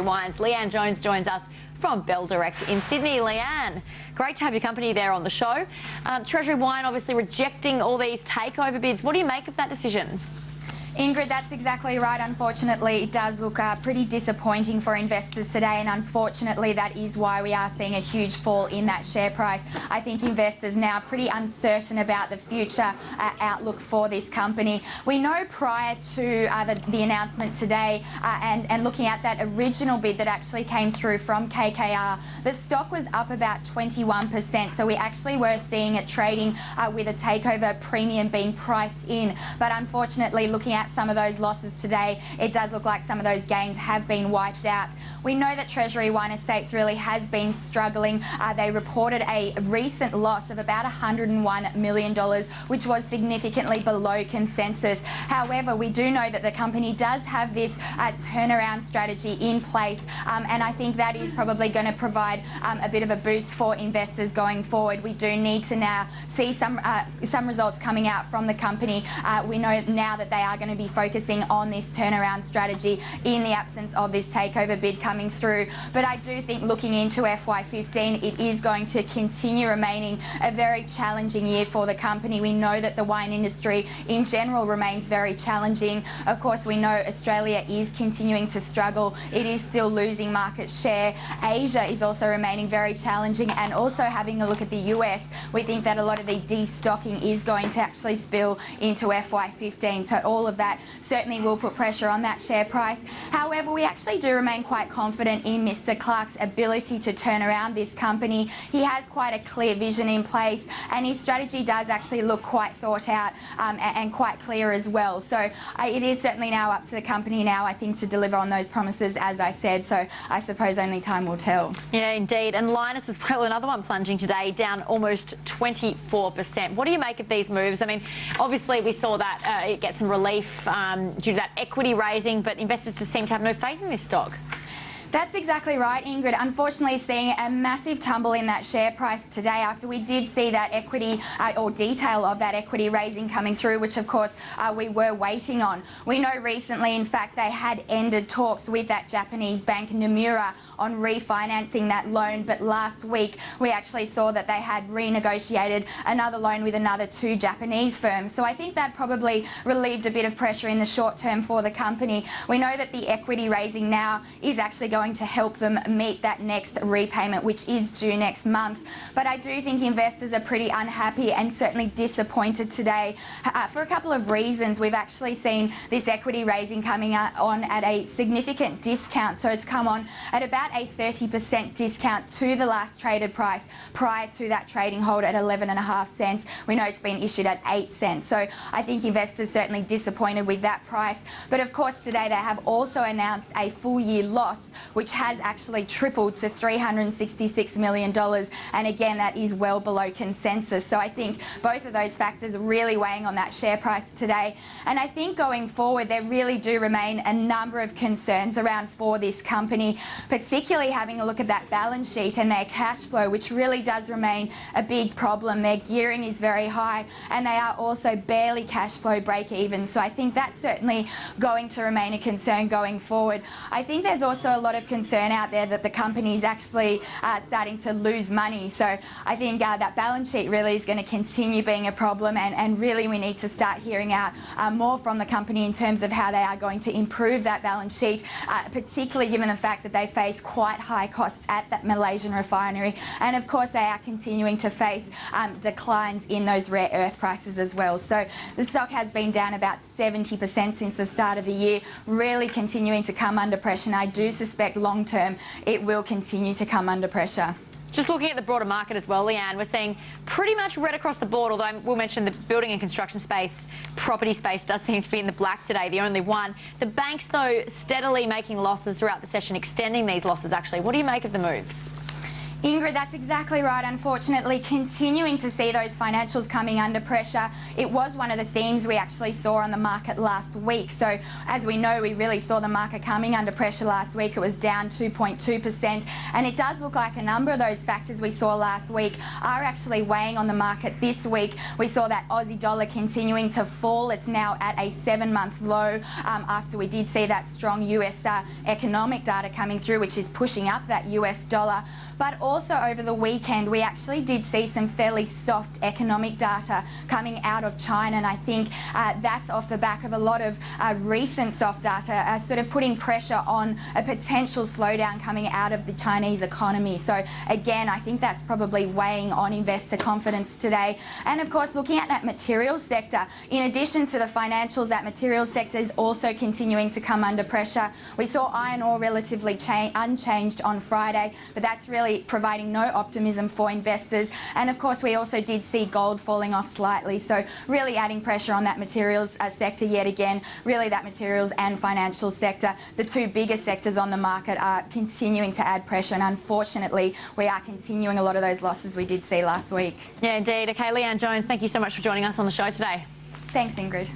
Treasury Wine's Leanne Jones joins us from Bell Direct in Sydney. Leanne, great to have your company there on the show. Treasury Wine obviously rejecting all these takeover bids. What do you make of that decision? Ingrid, that's exactly right. Unfortunately, it does look pretty disappointing for investors today, and unfortunately that is why we are seeing a huge fall in that share price. I think investors now are pretty uncertain about the future outlook for this company. We know prior to the announcement today and looking at that original bid that actually came through from KKR, the stock was up about 21%, so we actually were seeing it trading with a takeover premium being priced in. But unfortunately, looking at some of those losses today, it does look like some of those gains have been wiped out. We know that Treasury Wine Estates really has been struggling. They reported a recent loss of about $101 million, which was significantly below consensus. However, we do know that the company does have this turnaround strategy in place, and I think that is probably going to provide a bit of a boost for investors going forward. We do need to now see some results coming out from the company. We know now that they are going to be focusing on this turnaround strategy in the absence of this takeover bid coming through. But I do think looking into FY15, it is going to continue remaining a very challenging year for the company. We know that the wine industry in general remains very challenging. Of course, we know Australia is continuing to struggle. It is still losing market share. Asia is also remaining very challenging, and also having a look at the US, we think that a lot of the destocking is going to actually spill into FY15. So all of that certainly will put pressure on that share price. However, we actually do remain quite confident in Mr. Clark's ability to turn around this company. He has quite a clear vision in place, and his strategy does actually look quite thought out and quite clear as well. So it is certainly now up to the company now, I think, to deliver on those promises, as I said. So I suppose only time will tell. Yeah, indeed. And Lynas is probably another one plunging today, down almost 24%. What do you make of these moves? I mean, obviously we saw that it get some relief due to that equity raising, but investors just seem to have no faith in this stock. That's exactly right, Ingrid. Unfortunately, seeing a massive tumble in that share price today after we did see that equity or detail of that equity raising coming through, which of course we were waiting on. We know recently, in fact, they had ended talks with that Japanese bank Nomura on refinancing that loan, but last week we actually saw that they had renegotiated another loan with another two Japanese firms. So I think that probably relieved a bit of pressure in the short term for the company. We know that the equity raising now is actually going to help them meet that next repayment, which is due next month. But I do think investors are pretty unhappy and certainly disappointed today for a couple of reasons. We've actually seen this equity raising coming on at a significant discount. So it's come on at about a 30% discount to the last traded price prior to that trading hold at 11.5 cents. We know it's been issued at 8 cents. So I think investors certainly disappointed with that price. But of course today they have also announced a full year loss, which has actually tripled to $366 million. And again, that is well below consensus. So I think both of those factors are really weighing on that share price today. And I think going forward, there really do remain a number of concerns around for this company, particularly having a look at that balance sheet and their cash flow, which really does remain a big problem. Their gearing is very high, and they are also barely cash flow break even. So I think that's certainly going to remain a concern going forward. I think there's also a lot of concern out there that the company is actually starting to lose money. So I think that balance sheet really is going to continue being a problem, and really we need to start hearing out more from the company in terms of how they are going to improve that balance sheet, particularly given the fact that they face quite high costs at that Malaysian refinery, and of course they are continuing to face declines in those rare earth prices as well. So the stock has been down about 70% since the start of the year, really continuing to come under pressure, and I do suspect long term it will continue to come under pressure. Just looking at the broader market as well, Leanne, we're seeing pretty much red across the board, although we'll mention the building and construction space, property space does seem to be in the black today, the only one. The banks, though, steadily making losses throughout the session, extending these losses actually. What do you make of the moves? Ingrid, that's exactly right. Unfortunately, continuing to see those financials coming under pressure. It was one of the themes we actually saw on the market last week. So as we know, we really saw the market coming under pressure last week. It was down 2.2%, and it does look like a number of those factors we saw last week are actually weighing on the market this week. We saw that Aussie dollar continuing to fall. It's now at a 7-month low after we did see that strong US economic data coming through, which is pushing up that US dollar. But also over the weekend, we actually did see some fairly soft economic data coming out of China, and I think that's off the back of a lot of recent soft data sort of putting pressure on a potential slowdown coming out of the Chinese economy. So again, I think that's probably weighing on investor confidence today. And of course, looking at that materials sector, in addition to the financials, that materials sector is also continuing to come under pressure. We saw iron ore relatively unchanged on Friday, but that's really providing no optimism for investors. And of course, we also did see gold falling off slightly, so really adding pressure on that materials sector yet again. Really, that materials and financial sector, the two biggest sectors on the market, are continuing to add pressure, and unfortunately we are continuing a lot of those losses we did see last week. Yeah, indeed. Okay, Leanne Jones, thank you so much for joining us on the show today. Thanks, Ingrid.